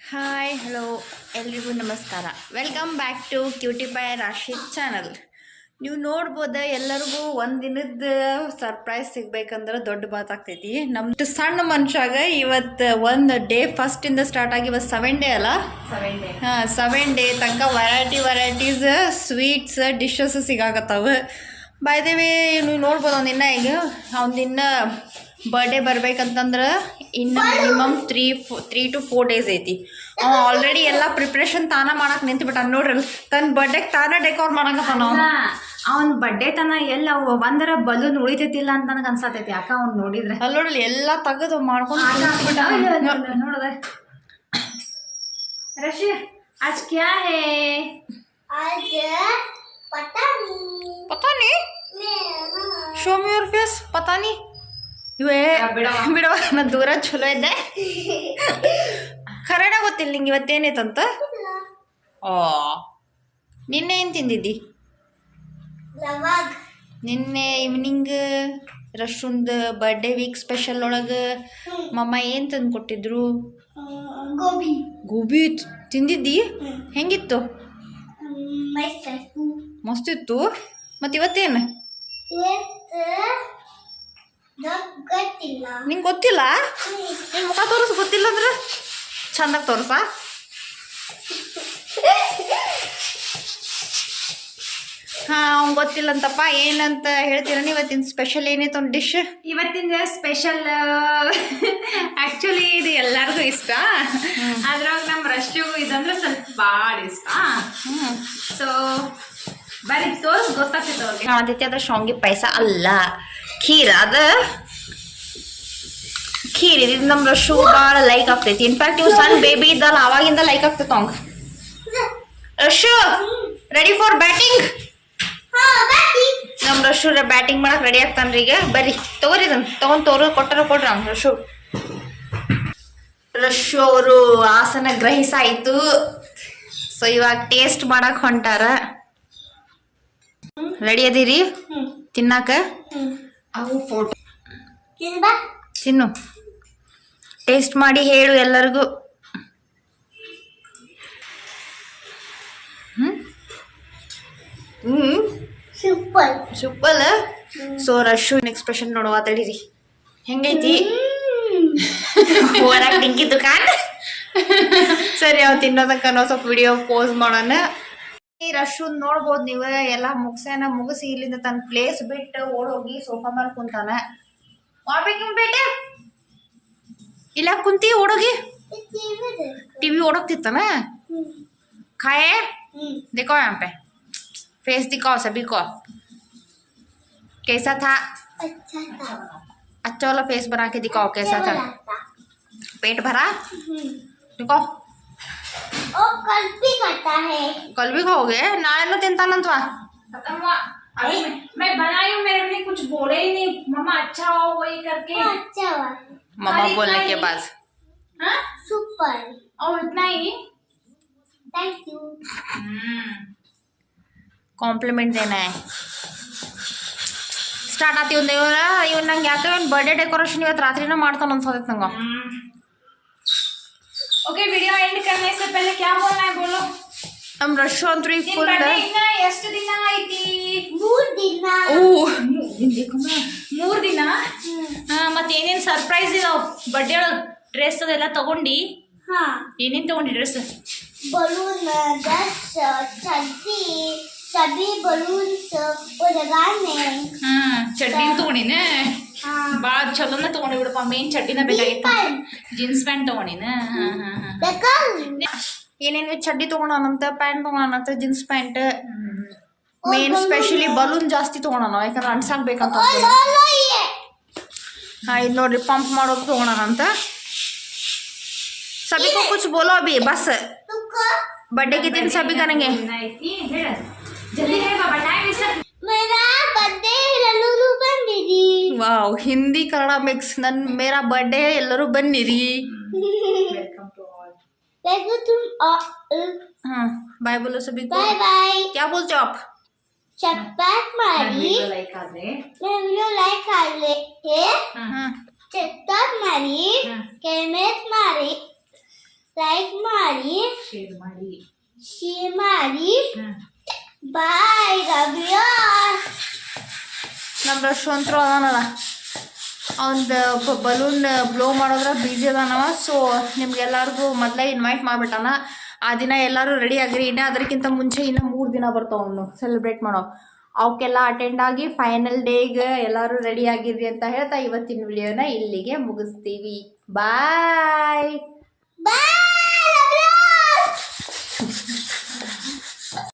Hi hello ಎಲ್ರಿಗೂ ನಮಸ್ಕಾರ. Welcome back to cutie by Rashid channel. ನೀವು ನೋಡ್ಬೋದು ಎಲ್ಲರಿಗೂ ಒಂದು ದಿನದ ಸರ್ಪ್ರೈಸ್ ಸಿಗ್ಬೇಕಂದ್ರೆ ದೊಡ್ಡ ಮಾತಾಗ್ತೈತಿ. ನಮ್ದು ಸಣ್ಣ ಮನುಷ್ಯಾಗ ಇವತ್ತು ಒಂದು ಡೇ ಫಸ್ಟಿಂದ ಸ್ಟಾರ್ಟ್ ಆಗಿ ಇವತ್ತು 7 ಡೇ ಅಲ್ಲ, 7 ಡೇ ತನಕ ವೆರೈಟೀಸ್ ಸ್ವೀಟ್ಸ್ ಡಿಶಸ್ ಸಿಗಾಕತ್ತಾವ. ಬೈ ದ ವೇ ನೀವು ನೋಡ್ಬೋದು ಒಂದಿನ ಈಗ ಅವನಿನ್ನ ಬರ್ಡೇ ಬರ್ಬೇಕಂತಂದ್ರೆ ಇನ್ನು ಮಿನಿಮಮ್ 3 to 4 ಡೇಸ್ ಐತಿ. ಅವ ಆಲ್ರೆಡಿ ಎಲ್ಲ ಪ್ರಿಪ್ರೇಷನ್ ತಾನ ಮಾಡಕ್ಕೆ ನಿಂತುಬಿಟ್ಟ. ನೋಡ್ರಿ ತನ್ನ ಬರ್ಡೇಗೆ ತಾನೇ ಡೆಕೋರ್ ಮಾಡಕತ್ತಾನ. ಅವ್ನ ಬರ್ಡೇ ತನ ಎಲ್ಲ ಒಂದರ ಬಲೂನ್ ಉಳಿತೈತಿಲ್ಲ ಅಂತ ನನಗೆ ಅನ್ಸತೈತಿ. ಯಾಕ ಅವ್ನು ನೋಡಿದ್ರೆ ಅಲ್ಲಿ ನೋಡಲಿ ಎಲ್ಲ ತೆಗೆದು ಮಾಡ್ಕೊಂಡು ನೋಡದೆ. ರಶಿ आज क्या है? आज पता नहीं, ಶೋ ಮಿ ಯುವರ್ ಫೇಸ್. ಪತಾ ನೀ ಇವೇ ಬಿಡವ, ನಾ ದೂರ ಚಲೋ ಇದ್ದೆ. ಖರೇನ ಗೊತ್ತಿಲ್ಲ ನಿಂಗೆ ಇವತ್ತೇನೈತಂತ. ಓ ನಿನ್ನೆ ಏನು ತಿಂದಿದ್ದಿ? ನಿನ್ನೆ ಈವ್ನಿಂಗ್ ರಶುಂದ ಬರ್ಡೇ ವೀಕ್ ಸ್ಪೆಷಲ್ ಒಳಗೆ ಮಮ್ಮ ಏನು ತಂದು ಕೊಟ್ಟಿದ್ರು? ಗೋಬಿ ತಿಂದಿದ್ದಿ? ಹೆಂಗಿತ್ತು? ಮಸ್ತಿತ್ತು. ಮತ್ತು ಇವತ್ತೇನು ನಿಂಗೆ ಗೊತ್ತಿಲ್ಲ? ನಿನ್ನ ಮುಖ ತೋರಿಸ್ ಗೊತ್ತಿಲ್ಲ ಅಂದ್ರೆ ಚಂದಾಗಿ ತೋರ್ಸ. ಹಾಂ ಅವ್ನು ಗೊತ್ತಿಲ್ಲ ಅಂತಪ್ಪ. ಏನಂತ ಹೇಳ್ತೀರ? ಇವತ್ತಿನ ಸ್ಪೆಷಲ್ ಏನೈತೆ ಒಂದು ಡಿಶ್? ಇವತ್ತಿನ ಸ್ಪೆಷಲ್ ಆಕ್ಚುಲಿ ಇದು ಎಲ್ಲರಿಗೂ ಇಷ್ಟ. ಅದ್ರಾಗ ನಮ್ಮ ರಶ್ಮಿಗೂ ಇದಂದ್ರೆ ಸ್ವಲ್ಪ ಭಾಳ ಇಷ್ಟ. ಸೊ ಬರೀ ತೋರ್ಸ್ ಗೊತ್ತಾಗ್ತೈತೆ ಅವ್ರಿಗೆ. ಆದಿತ್ಯ ಅದ ಶಾವಿಗೆ ಪಾಯಸ ಅಲ್ಲ, ಖೀರ್. ಅದ ಖೀರ್ ಇದು ನಮ್ಮ ರಶು ಭಾಳ ಲೈಕ್ ಆಗ್ತೈತಿ. ಇನ್ಫ್ಯಾಕ್ಟ್ ಇವ್ ಸಣ್ಣ ಬೇಬಿ ಇದ್ದಲ್ಲ ಅವಾಗಿಂದ ಲೈಕ್ ಆಗ್ತೈತೆ ಅವಂಗ. Rashu ready for batting? ನಮ್ಮ ರಶು ಬ್ಯಾಟಿಂಗ್ ಮಾಡಕ್ ರೆಡಿ ಆಗ್ತಾನ್ರಿ ಈಗ. ಬರ್ರಿ ತಗೋರಿ ಇದನ್ನ ತಗೊಂಡ್ ಕೊಡ್ರಿ ಅವ್ನು ರಶು. ರಶು ಅವರು ಆಸನ ಗ್ರಹಿಸಾಯ್ತು. ಸೊ ಇವಾಗ ಟೇಸ್ಟ್ ಮಾಡಕ್ ಹೊಂಟಾರ. ರೆಡಿ ಅದೀರಿ ತಿನ್ನಾಕ? ಅವು ಫೋಟೋ ತಿನ್ನು, ಟೇಸ್ಟ್ ಮಾಡಿ ಹೇಳು ಎಲ್ಲರಿಗೂ. ಸೂಪರ್. ಸೊ ರಶು ಎಕ್ಸ್ಪ್ರೆಷನ್ ನೋಡುವ ತಡೀರಿ ಹೆಂಗೈತಿ. ಓವರ್ ಆಕ್ಟಿಂಗ್ ದುಕಾನ್. ಸರಿ ಅವ್ನು ತಿನ್ನೋದಕ್ಕ ನಾವು ಸ್ವಲ್ಪ ವಿಡಿಯೋ ಪೋಸ್ ಮಾಡೋಣ. ಈ ರಶು ನೋಡ್ಬೋದು ನೀವು. ಎಲ್ಲ ಮುಗಿಸಿ ಇಲ್ಲಿಂದ ತನ್ನ ಪ್ಲೇಸ್ ಬಿಟ್ಟು ಓಡೋಗಿ ಸೋಫಾ ಮೇಲೆ ಕುಂತಾನ. ಮಾಡ್ಬೇಕಿನ್ ಬೇಟೆ ಇಲ್ಲ ಕುಂತಿ ಓಡೋಗಿ टीवी ओढ़कता ना। खाए देखो यहाँ पे फेस दिखाओ सभी को, कैसा था? अच्छा वाला फेस बना के दिखाओ कैसा था। पेट भरा? देखो कल भी खाता है। कल भी खाओगे? नाले तिंता नंतवा मैं बनाई हूँ, मेरे लिए कुछ बोले ही नहीं मम्मा। अच्छा हो वही करके। अच्छा हुआ मम्मा बोलने के बाद। हाँ सुपर। और इतना ही थैंक यू। ಕಾಂಪ್ಲಿಮೆಂಟ್ देना है. ಸ್ಟಾರ್ಟ್ ಆತಿ ಒಂದು ಇವ್ ನಂಗೆ ಯಾಕೆ ಒಂದು ಬರ್ಡೇ ಡೆಕೋರೇಷನ್ ಇವತ್ತು ರಾತ್ರಿನ ಮಾಡ್ತಾನೆ ಅನ್ಸೋದೈತೆ ನಂಗೆ. ओके वीडियो एंड करने से पहले क्या बोलना है बोलो. ನಮ್ಮ ರಶ್ ಅಂತೂ ಈಗ ಫುಲ್ ಎಷ್ಟು ದಿನ ಐತಿ? 3 ದಿನ. ಓ 3 ದಿನ. ಮತ್ತೆ ಏನೇನು ಸರ್ಪ್ರೈಸ್ ಇದಾವ ಬರ್ಡೇ ಒಳಗೆ? ಡ್ರೆಸ್ ಅದೆಲ್ಲ ತಗೊಂಡಿ? ಹಾ. ಏನೇನು ತಗೊಂಡಿ ಡ್ರೆಸ್? बलून, ड्रेस, छड़ी, सभी बलून्स वो लगाने. ಚಡ್ಡಿ ತಗೊಂಡಿನ? ಭಾಳ ಚಲೋನ ತಗೊಂಡಿ ಬಿಡಪ್ಪ. ಮೇನ್ ಚಡ್ಡಿನ ಬೇಕಾಗಿತ್ತು. ಜೀನ್ಸ್ ಪ್ಯಾಂಟ್ ತಗೊಂಡಿನ? देखो ಏನೇನು ಚಡ್ಡಿ ತೊಗೊಳೋಣಂತ, ಪ್ಯಾಂಟ್ ತೊಗೊಳೋಣಂತ, jeans pant. Main specially balloon ಜಾಸ್ತಿ ತೊಗೊಳೋಣ, ಯಾಕಂದ್ರೆ ಅನ್ಸಾಕ್ಬೇಕಂತ. ಹಾಂ ಇದು ನೋಡ್ರಿ ಪಂಪ್ ಮಾಡೋದು ತೊಗೊಳೋಣಂತ. सभी को कुछ बोलो अभी बस. बर्थडे के दिन सभी करेंगे. जल्दी है बाबा, टाइम इस मेरा बर्थडे लल्लू बंदिरी. Wow, Hindi Kannada mix. मेरा बर्थडे ಎಲ್ಲರೂ ಬನ್ನಿರಿ. Welcome to all. देखो तुम हाँ बाय बोलो सभी को. Bye bye. क्या बोलते हो आप? चप्पल मारी. लाइक आದ್ರೆ मैं वीडियो लाइक कर ले के हाँ चप्पल मारी. कैमरे मारी. ಲೈಕ್ ಮಾಡಿ ಶೇರ್ ಮಾಡಿ. ಶೇರ್ ಮಾಡಿ ಹ್ಮ್. ಬಾಯ್ ಲವ್ ಯು ನಮ್ಮ ರಶ್ವಂತರು ಅದಾನಲ್ಲ ಅವ್ನ್ದು ಬಲೂನ್ ಬ್ಲೋ ಮಾಡೋದ್ರ ಬ್ಯುಸಿ ಅದಾನವ. ಸೊ ನಿಮ್ಗೆಲ್ಲರಿಗೂ ಮೊದಲೇ ಇನ್ವೈಟ್ ಮಾಡಿಬಿಟ್ಟಾನ. ಆ ದಿನ ಎಲ್ಲರೂ ರೆಡಿ ಆಗಿರಿ. ಇನ್ನೂ ಅದಕ್ಕಿಂತ ಮುಂಚೆ ಇನ್ನೂ 3 ದಿನ ಬರ್ತಾವ ಅವನು ಸೆಲೆಬ್ರೇಟ್ ಮಾಡೋ. ಅವಕ್ಕೆಲ್ಲ ಅಟೆಂಡ್ ಆಗಿ ಫೈನಲ್ ಡೇಗೆ ಎಲ್ಲರೂ ರೆಡಿ ಆಗಿರ್ರಿ ಅಂತ ಹೇಳ್ತಾ ಇವತ್ತಿನ ವಿಡಿಯೋನ ಇಲ್ಲಿಗೆ ಮುಗಿಸ್ತೀವಿ. ಬಾಯ್ ಬಾಯ್